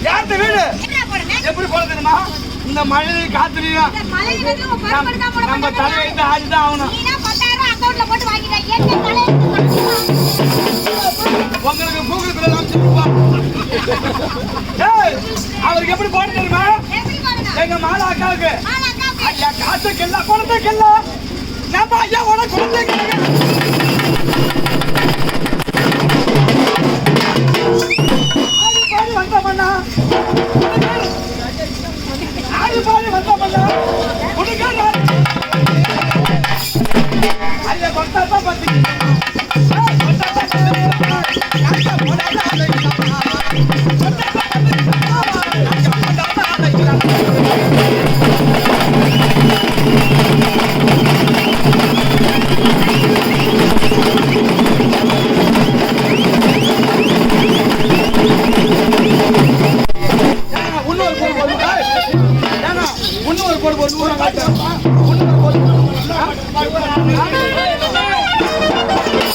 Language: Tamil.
யார்த்த வீடு எப்படி போட தெரியுமா? இந்த மழை காத்துலயும் நம்ம தலையிட்டு ஆடிதான் ஆகணும். உங்களுக்கு கூகுள் பில் அவருக்கு எப்படி போட தெரியுமா? எங்க மாலா அக்காவுக்கு ஐயா காசு கெல்ல குழந்தை கெல்ல நம்ம ஐயா உனக்கு குழந்தை வந்தோம்னா ஆடி பாடி வந்தோம்னா உனக்கு ஐயா கொண்டாட்டா பார்த்தீங்க